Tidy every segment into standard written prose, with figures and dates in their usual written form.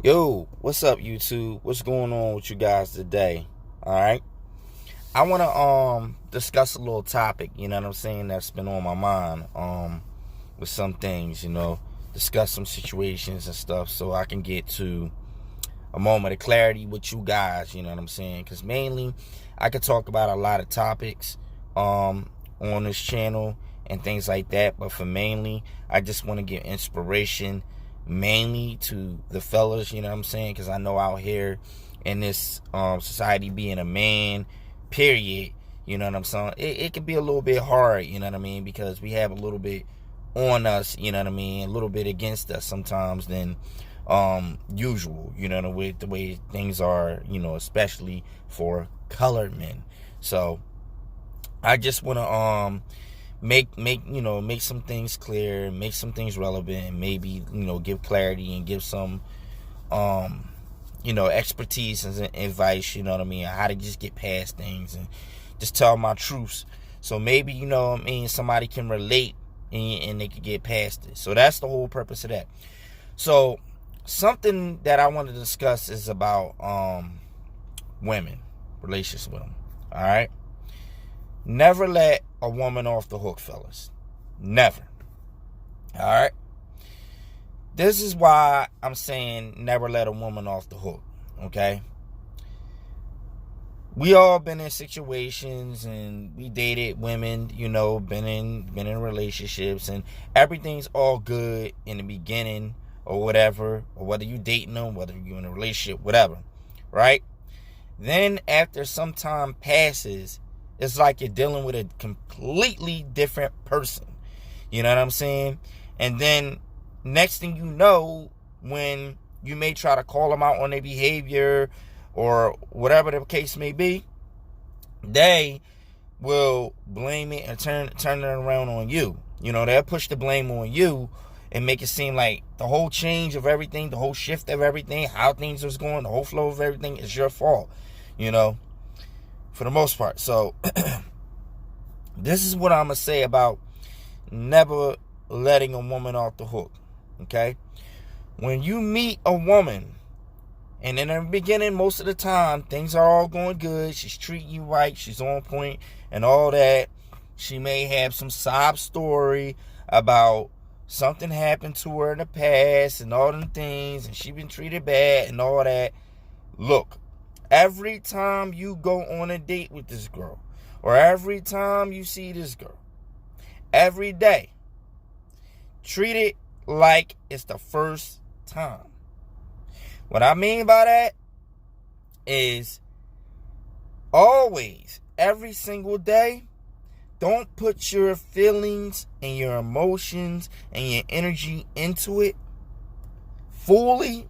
Yo, what's up, YouTube? What's going on with you guys today? All right, I want to discuss a little topic. You know what I'm saying? That's been on my mind. With some things, discuss some situations and stuff, so I can get to a moment of clarity with you guys. You know what I'm saying? Because mainly, I could talk about a lot of topics on this channel and things like that. But for mainly, I just want to give inspiration mainly to the fellas, you know what I'm saying? Because I know out here in this society, being a man, period, you know what I'm saying? It can be a little bit hard, you know what I mean? Because we have a little bit on us, you know what I mean? A little bit against us sometimes than usual, you know, with the way things are, especially for colored men. So I just want to make some things clear, make some things relevant, and maybe give clarity and give some expertise and advice, you know what I mean, how to just get past things and just tell my truths. So maybe, somebody can relate and they can get past it. So that's the whole purpose of that. So something that I want to discuss is about women, relationships with them. All right. Never let a woman off the hook, fellas. Never. All right. This is why I'm saying never let a woman off the hook. Okay. We all been in situations and we dated women, been in relationships, and everything's all good in the beginning or whatever, or whether you dating them, whether you're in a relationship, whatever. Right? Then after some time passes, it's like you're dealing with a completely different person. You know what I'm saying? And then next thing you know, when you may try to call them out on their behavior or whatever the case may be, they will blame it and turn it around on you. They'll push the blame on you and make it seem like the whole change of everything, the whole shift of everything, how things was going, the whole flow of everything is your fault, for the most part. So this is what I'm going to say about never letting a woman off the hook. Okay? When you meet a woman, and in the beginning, most of the time, things are all going good, she's treating you right, she's on point, and all that. She may have some sob story about something happened to her in the past and all them things, and she been treated bad and all that. Look, every time you go on a date with this girl, or every time you see this girl, every day, treat it like it's the first time. What I mean by that is always, every single day, don't put your feelings and your emotions and your energy into it fully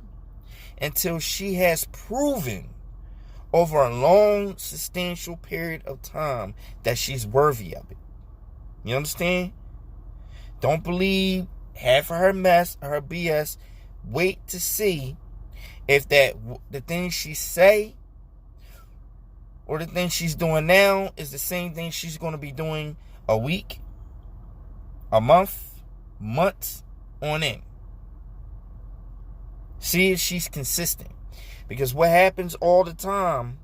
until she has proven over a long, substantial period of time that she's worthy of it. You understand? Don't believe half of her mess or her BS. Wait to see if the things she say or the things she's doing now is the same thing she's going to be doing a week, a month, months on end. See if she's consistent. Because what happens all the time,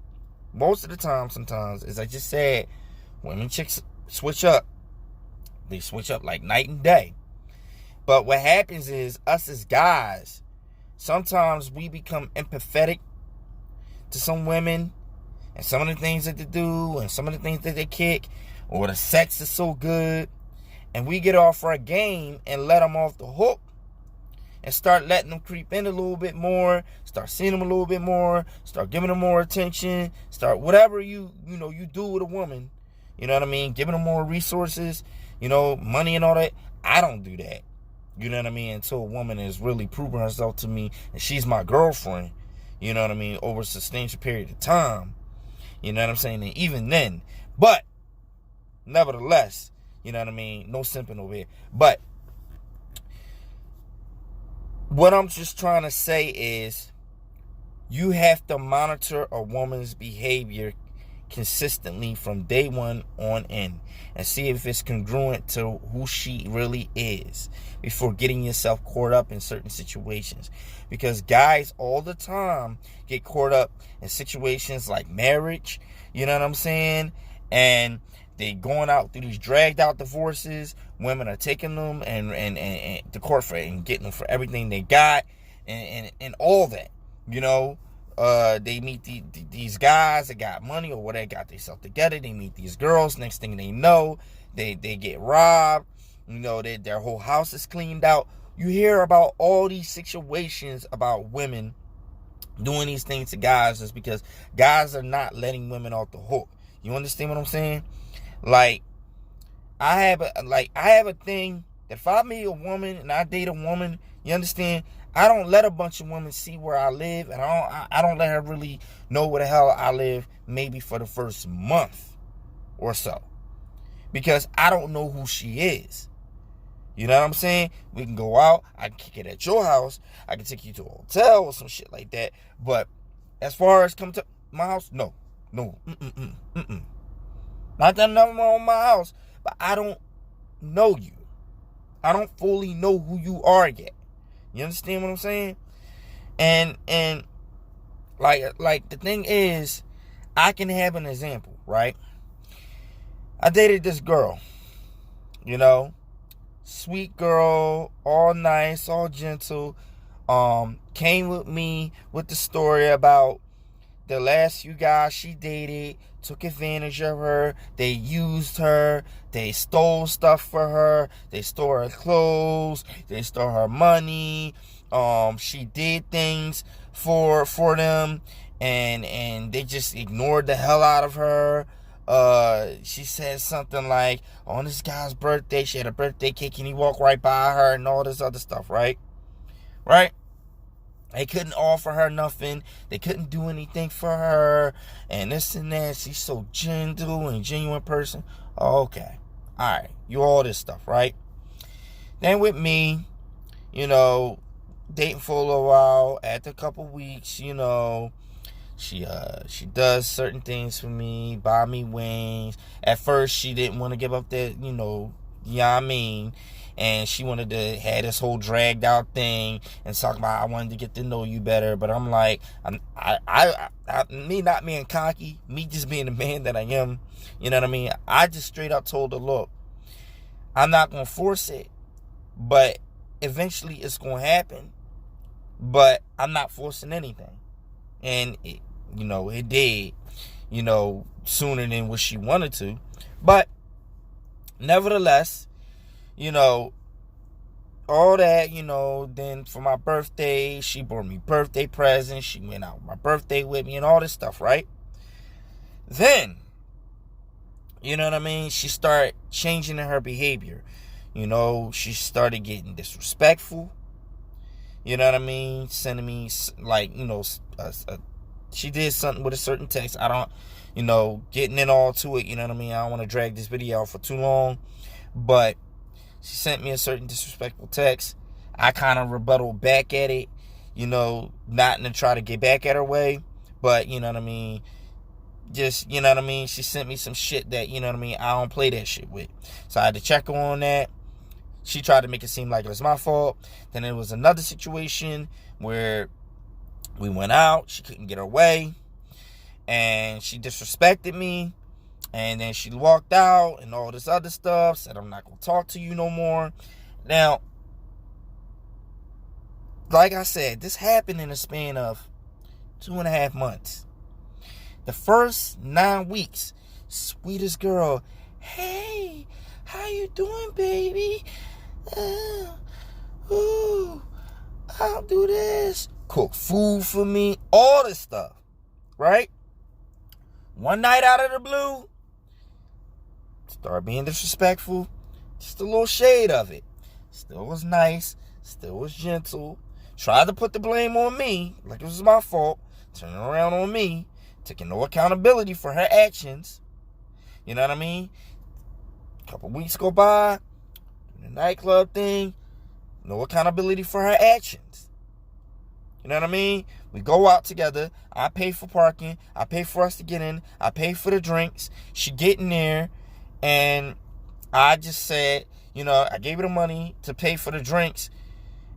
most of the time sometimes, as I just said, women chicks switch up. They switch up like night and day. But what happens is, us as guys, sometimes we become empathetic to some women and some of the things that they do and some of the things that they kick, or the sex is so good, and we get off our game and let them off the hook and start letting them creep in a little bit more, start seeing them a little bit more, start giving them more attention, start whatever you do with a woman, you know what I mean, giving them more resources, money and all that. I don't do that. You know what I mean? Until a woman is really proving herself to me and she's my girlfriend, you know what I mean, over a substantial period of time. You know what I'm saying? And even then, but nevertheless, you know what I mean? No simping over here. But what I'm just trying to say is, you have to monitor a woman's behavior consistently from day one on in, and see if it's congruent to who she really is before getting yourself caught up in certain situations. Because guys all the time get caught up in situations like marriage, you know what I'm saying? And they going out through these dragged out divorces. Women are taking them and to court for and getting them for everything they got and all that, you know. They meet these guys that got money or whatever, got themselves together. They meet these girls. Next thing they know, they get robbed. You know, their whole house is cleaned out. You hear about all these situations about women doing these things to guys just because guys are not letting women off the hook. You understand what I'm saying? Like, I have a thing that if I meet a woman and I date a woman, you understand, I don't let a bunch of women see where I live, and I don't let her really know where the hell I live, maybe for the first month or so, because I don't know who she is. You know what I'm saying? We can go out, I can kick it at your house, I can take you to a hotel or some shit like that, but as far as come to my house, no. Not that nothing wrong with my house, but I don't know you. I don't fully know who you are yet. You understand what I'm saying? And like the thing is, I can have an example, right? I dated this girl, you know, sweet girl, all nice, all gentle. Came with me with the story about the last few guys she dated took advantage of her. They used her. They stole stuff for her. They stole her clothes. They stole her money. She did things for them, and they just ignored the hell out of her. She said something like, on this guy's birthday, she had a birthday cake, and he walked right by her, and all this other stuff, right? They couldn't offer her nothing. They couldn't do anything for her. And this and that. She's so gentle and genuine person. Oh, okay. All right. You all this stuff, right? Then with me, you know, dating for a little while. After a couple weeks, you know, she does certain things for me. Buy me wings. At first, she didn't want to give up that, you know what I mean? And she wanted to have this whole dragged out thing and talk about, I wanted to get to know you better. But I'm like, me not being cocky, me just being the man that I am, you know what I mean? I just straight up told her, look, I'm not going to force it, but eventually it's going to happen. But I'm not forcing anything. And, it did, sooner than what she wanted to. But nevertheless, all that, then for my birthday, she brought me birthday presents. She went out on my birthday with me and all this stuff, right? Then, you know what I mean? She started changing in her behavior. She started getting disrespectful. You know what I mean? Sending me, she did something with a certain text. I don't, getting in all to it, you know what I mean? I don't want to drag this video out for too long. But she sent me a certain disrespectful text. I kind of rebutted back at it, not to try to get back at her way. But, you know what I mean? Just, you know what I mean? She sent me some shit that, you know what I mean, I don't play that shit with. So I had to check her on that. She tried to make it seem like it was my fault. Then there was another situation where we went out. She couldn't get her way. And she disrespected me. And then she walked out and all this other stuff. Said, I'm not going to talk to you no more. Now, like I said, this happened in a span of 2.5 months. The first 9 weeks, sweetest girl. Hey, how you doing, baby? I'll do this. Cook food for me. All this stuff. Right? One night out of the blue, start being disrespectful. Just a little shade of it. Still was nice. Still was gentle. Tried to put the blame on me, like it was my fault. Turning around on me. Taking no accountability for her actions. You know what I mean? A couple weeks go by. The nightclub thing. No accountability for her actions. You know what I mean? We go out together. I pay for parking. I pay for us to get in. I pay for the drinks. She get in there, and I just said, I gave her the money to pay for the drinks,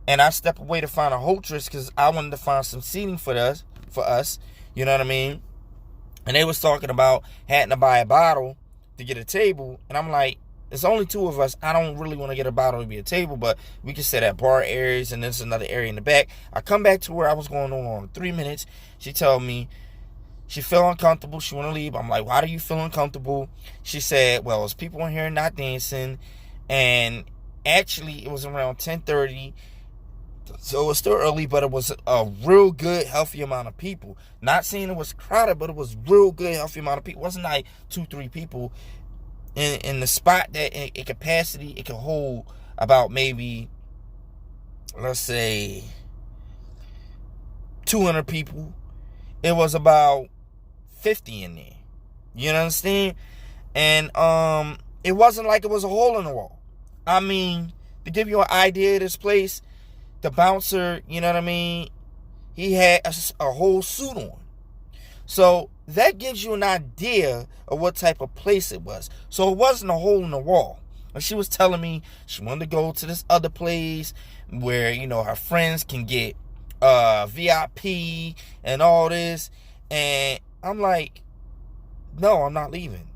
and I step away to find a hostess because I wanted to find some seating for us. You know what I mean? And they was talking about having to buy a bottle to get a table, and I'm like, it's only two of us. I don't really want to get a bottle to be a table, but we can sit at bar areas, and there's another area in the back. I come back to where I was going on 3 minutes. She told me she felt uncomfortable. She want to leave. I'm like, why do you feel uncomfortable? She said, well, there's people in here not dancing, and actually it was around 10:30. So it was still early, but it was a real good, healthy amount of people. Not saying it was crowded, but it was real good, healthy amount of people. It wasn't like 2-3 people in the spot that in capacity it could hold about maybe, let's say, 200 people. It was about 50 in there. You understand? And it wasn't like it was a hole in the wall. I mean, to give you an idea of this place, the bouncer, you know what I mean, he had a whole suit on. So that gives you an idea of what type of place it was. So it wasn't a hole in the wall. And she was telling me she wanted to go to this other place where, her friends can get VIP and all this. And I'm like, no, I'm not leaving.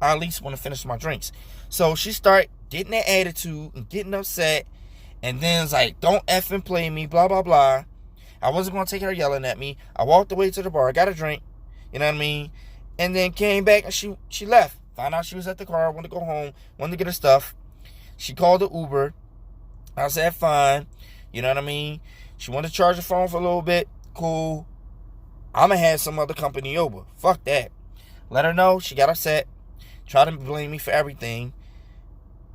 I at least want to finish my drinks. So she started getting that attitude and getting upset. And then it's like, don't effing play me, blah, blah, blah. I wasn't going to take her yelling at me. I walked away to the bar. I got a drink. You know what I mean? And then came back and she left. Found out she was at the car. Wanted to go home. Wanted to get her stuff. She called the Uber. I said, fine. You know what I mean? She wanted to charge the phone for a little bit. Cool. I'm going to have some other company over. Fuck that. Let her know. She got upset. Tried to blame me for everything.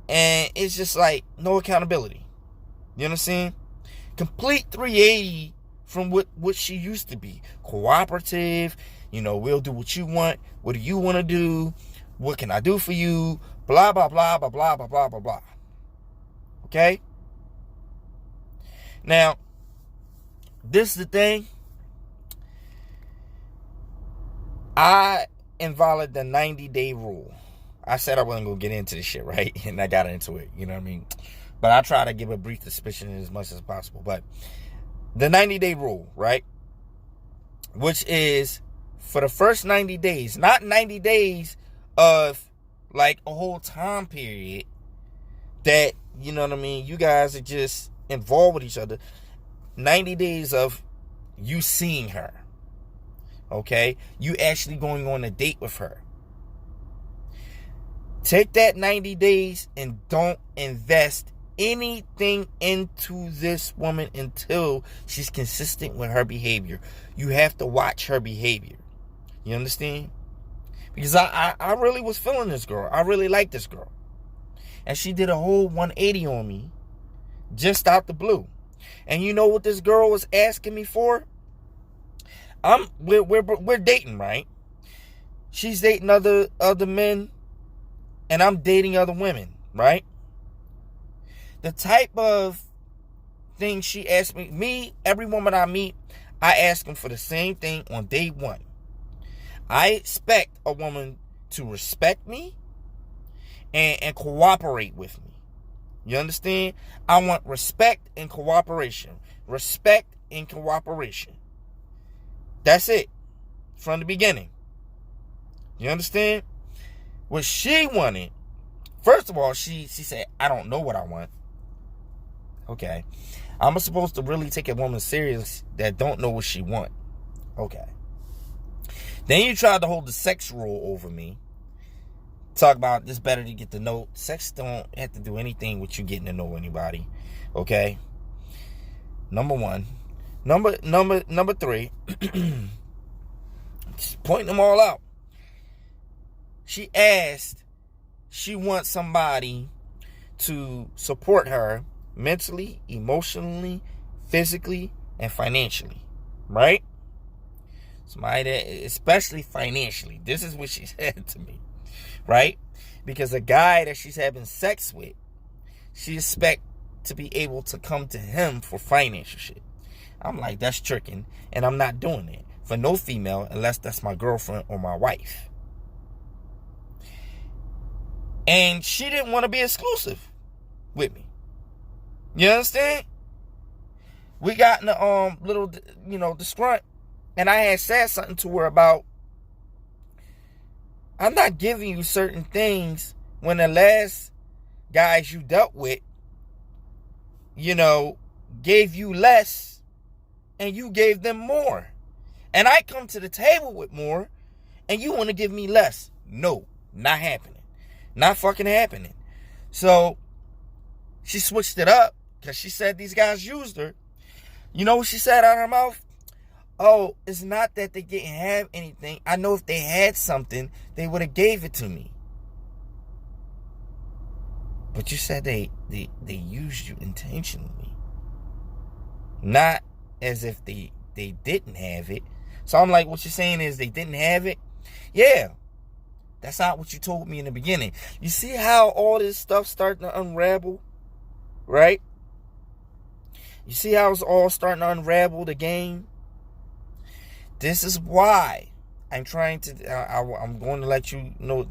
And it's just like, no accountability. You understand? Complete 380 from what she used to be. Cooperative. We'll do what you want. What do you want to do? What can I do for you? Blah, blah, blah, blah, blah, blah, blah, blah, blah. Okay? Now, this is the thing. I inviolated the 90-day rule. I said I wasn't going to get into this shit, right? And I got into it. You know what I mean? But I try to give a brief description as much as possible. But the 90-day rule, right? Which is for the first 90 days. Not 90 days of like a whole time period that, you know what I mean, you guys are just involved with each other. 90 days of you seeing her. Okay? You actually going on a date with her. Take that 90 days and don't invest anything into this woman until she's consistent with her behavior. You have to watch her behavior. You understand? Because I really was feeling this girl. I really like this girl. And she did a whole 180 on me just out the blue. And you know what this girl was asking me for? We're dating, right? She's dating other men, and I'm dating other women, right? The type of thing she asked me, every woman I meet, I ask them for the same thing on day one. I expect a woman to respect me and cooperate with me. You understand? I want respect and cooperation. Respect and cooperation. That's it. From the beginning. You understand? What she wanted, first of all, she said, I don't know what I want. Okay. I'm supposed to really take a woman serious that don't know what she want. Okay. Then you tried to hold the sex rule over me. Talk about this better to get to know. Sex don't have to do anything with you getting to know anybody. Okay. Number one. Number three. Just pointing them all out. She asked, she wants somebody to support her mentally, emotionally, physically, and financially. Right? Somebody that, especially financially. This is what she said to me. Right? Because a guy that she's having sex with, she expect to be able to come to him for financial shit. I'm like, that's tricking, and I'm not doing it for no female unless that's my girlfriend or my wife. And she didn't want to be exclusive with me. You understand? We got in a little, disgrunt, and I had said something to her about, I'm not giving you certain things when the last guys you dealt with, gave you less and you gave them more. And I come to the table with more and you want to give me less. No, not happening. Not fucking happening. So she switched it up because she said these guys used her. You know what she said out of her mouth? Oh, it's not that they didn't have anything. I know if they had something, they would have gave it to me. But you said they used you intentionally. Not as if they didn't have it. So I'm like, what you're saying is they didn't have it? Yeah. That's not what you told me in the beginning. You see how all this stuff starting to unravel? Right? You see how it's all starting to unravel the game? This is why I'm trying to, I'm going to let you know,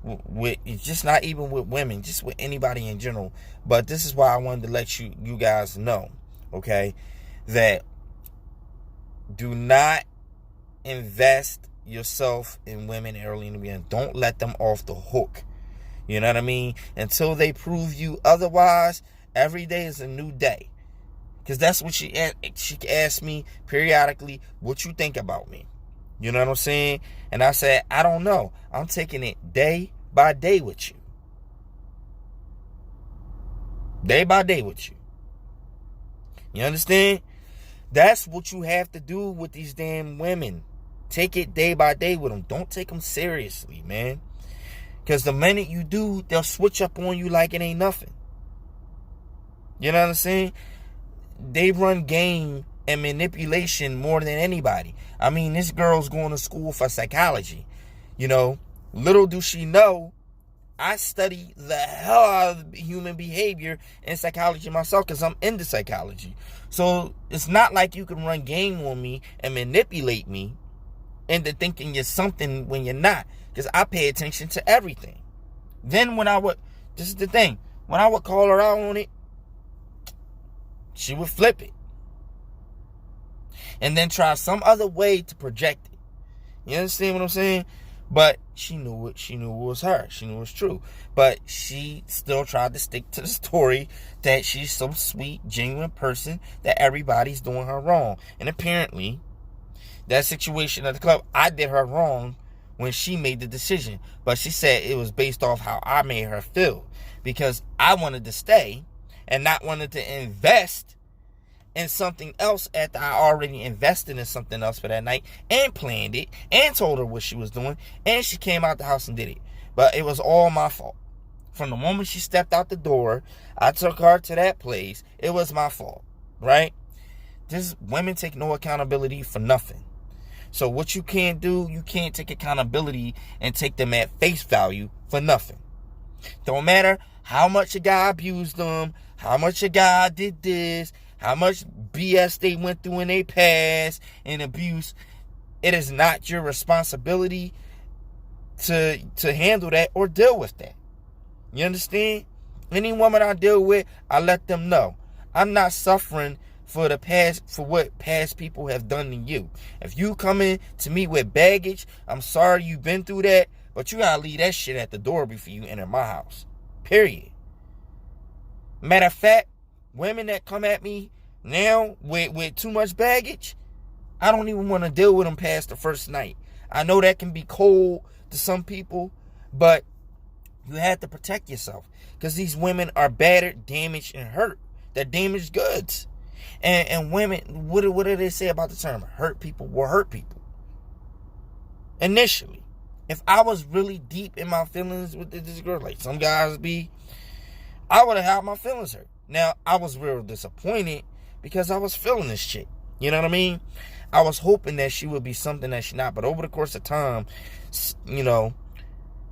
it's just not even with women, just with anybody in general. But this is why I wanted to let you guys know, okay, that do not invest yourself in women early in the beginning. Don't let them off the hook. You know what I mean? Until they prove you otherwise, every day is a new day. Because that's what she asked me periodically, what you think about me. You know what I'm saying? And I said, I don't know. I'm taking it day by day with you. Day by day with you. You understand? That's what you have to do with these damn women. Take it day by day with them. Don't take them seriously, man. Because the minute you do, they'll switch up on you like it ain't nothing. You know what I'm saying? They run game and manipulation more than anybody. I mean, this girl's going to school for psychology. Little do she know, I study the hell out of human behavior and psychology myself because I'm into psychology. So it's not like you can run game on me and manipulate me into thinking you're something when you're not. Because I pay attention to everything. Then this is the thing, when I would call her out on it, she would flip it. And then try some other way to project it. You understand what I'm saying? But she knew it. She knew it was her. She knew it was true. But she still tried to stick to the story that she's some sweet, genuine person that everybody's doing her wrong. And apparently, that situation at the club, I did her wrong when she made the decision. But she said it was based off how I made her feel. Because I wanted to stay and not wanted to invest in something else after I already invested in something else for that night and planned it and told her what she was doing, and she came out the house and did it. But it was all my fault. From the moment she stepped out the door, I took her to that place. It was my fault, right? Women take no accountability for nothing. So what you can't do, you can't take accountability and take them at face value for nothing. Don't matter how much a guy abused them, how much a guy did this, how much BS they went through in their past and abuse. It is not your responsibility to handle that or deal with that. You understand? Any woman I deal with, I let them know. I'm not suffering for what past people have done to you. If you come in to me with baggage, I'm sorry you've been through that, but you gotta leave that shit at the door before you enter my house. Period. Matter of fact, women that come at me now with too much baggage, I don't even want to deal with them past the first night. I know that can be cold to some people, but you have to protect yourself because these women are battered, damaged, and hurt. They're damaged goods. And women, what do they say about the term? Hurt people will hurt people. Initially, if I was really deep in my feelings with this girl, like some guys be, I would have had my feelings hurt. Now, I was real disappointed because I was feeling this chick. You know what I mean? I was hoping that she would be something that she not. But over the course of time,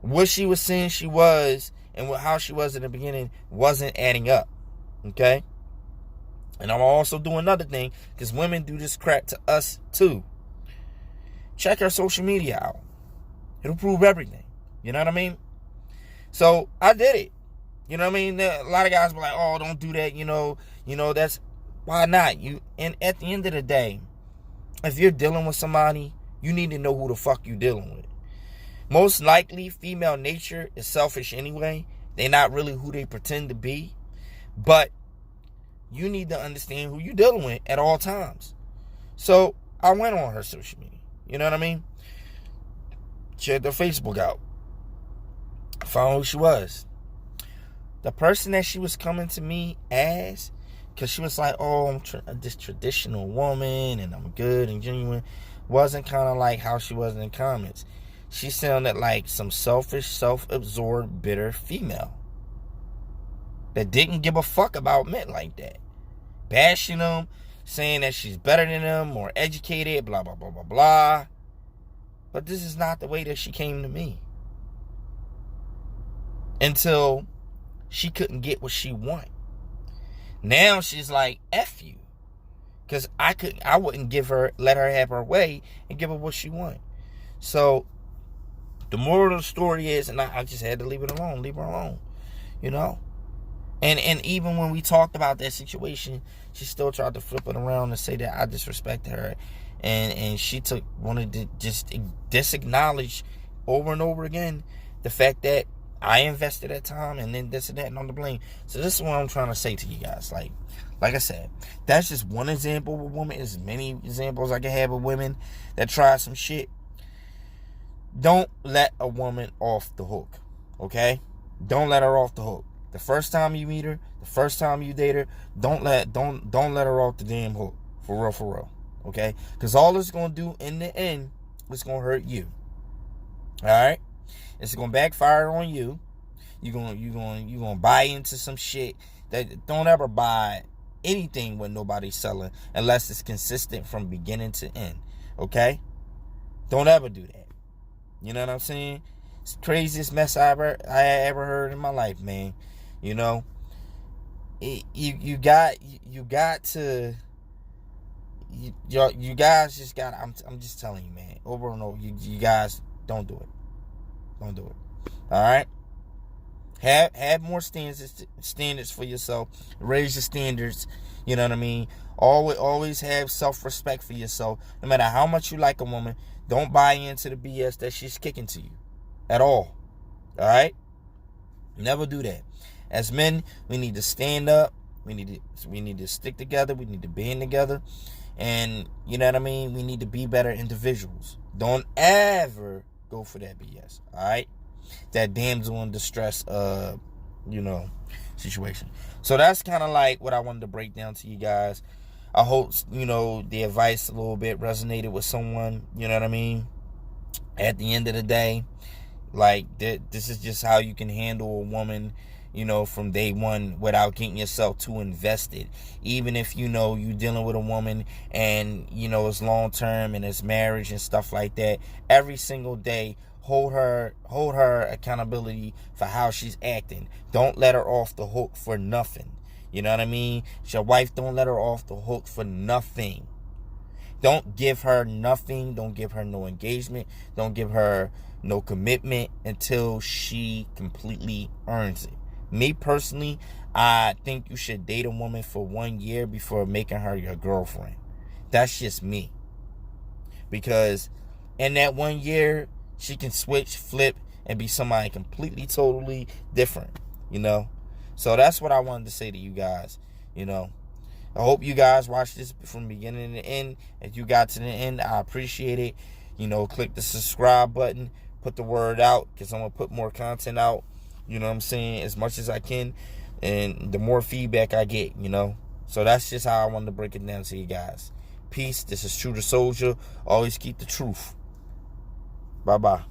what she was saying she was and how she was in the beginning wasn't adding up. Okay? And I'm also doing another thing, because women do this crap to us too. Check her social media out. It'll prove everything. You know what I mean? So I did it. You know what I mean? A lot of guys be like, oh, don't do that. You know, that's why not? And at the end of the day, if you're dealing with somebody, you need to know who the fuck you dealing with. Most likely, female nature is selfish anyway. They're not really who they pretend to be. But you need to understand who you're dealing with at all times. So I went on her social media. You know what I mean? Checked her Facebook out. Found who she was. The person that she was coming to me as, because she was like, oh, I'm this traditional woman and I'm good and genuine, wasn't kind of like how she was in the comments. She sounded like some selfish, self-absorbed, bitter female that didn't give a fuck about men like that. Bashing them, saying that she's better than them, more educated, blah, blah, blah, blah, blah. But this is not the way that she came to me. Until she couldn't get what she wanted. Now she's like, F you. Because I wouldn't let her have her way and give her what she wanted. So the moral of the story is, and I just had to leave it alone, leave her alone. You know? And even when we talked about that situation, she still tried to flip it around and say that I disrespected her. And she wanted to just disacknowledge over and over again the fact that I invested that time and then this and that and on the blame. So this is what I'm trying to say to you guys. Like I said, that's just one example of a woman. There's many examples I can have of women that try some shit. Don't let a woman off the hook. Okay? Don't let her off the hook. The first time you meet her, the first time you date her, don't let her off the damn hook. For real. Okay? Because all it's going to do in the end is going to hurt you. Alright? It's going to backfire on you. You're going to buy into some shit that don't ever buy anything when nobody's selling unless it's consistent from beginning to end. Okay? Don't ever do that. You know what I'm saying? It's the craziest mess I ever heard in my life, man. You know, you guys just got. I'm just telling you, man. Over and over, you guys don't do it. Don't do it. All right. Have more standards for yourself. Raise your standards. You know what I mean. Always have self-respect for yourself. No matter how much you like a woman, don't buy into the BS that she's kicking to you, at all. All right. Never do that. As men, we need to stand up. We need to stick together. We need to band together. And, you know what I mean? We need to be better individuals. Don't ever go for that BS. All right? That damsel in distress, situation. So that's kind of like what I wanted to break down to you guys. I hope, the advice a little bit resonated with someone. You know what I mean? At the end of the day, like, this is just how you can handle a woman, from day one without getting yourself too invested. Even if, you're dealing with a woman and, it's long term and it's marriage and stuff like that, every single day, hold her accountability for how she's acting. Don't let her off the hook for nothing. You know what I mean? It's your wife. Don't let her off the hook for nothing. Don't give her nothing. Don't give her no engagement. Don't give her no commitment until she completely earns it. Me personally, I think you should date a woman for 1 year before making her your girlfriend. That's just me. Because in that 1 year, she can switch, flip, and be somebody completely, totally different. So that's what I wanted to say to you guys. I hope you guys watched this from beginning to end. If you got to the end, I appreciate it. Click the subscribe button. Put the word out, because I'm going to put more content out. You know what I'm saying? As much as I can. And the more feedback I get, So that's just how I wanted to break it down to you guys. Peace. This is True the Soldier. Always keep the truth. Bye-bye.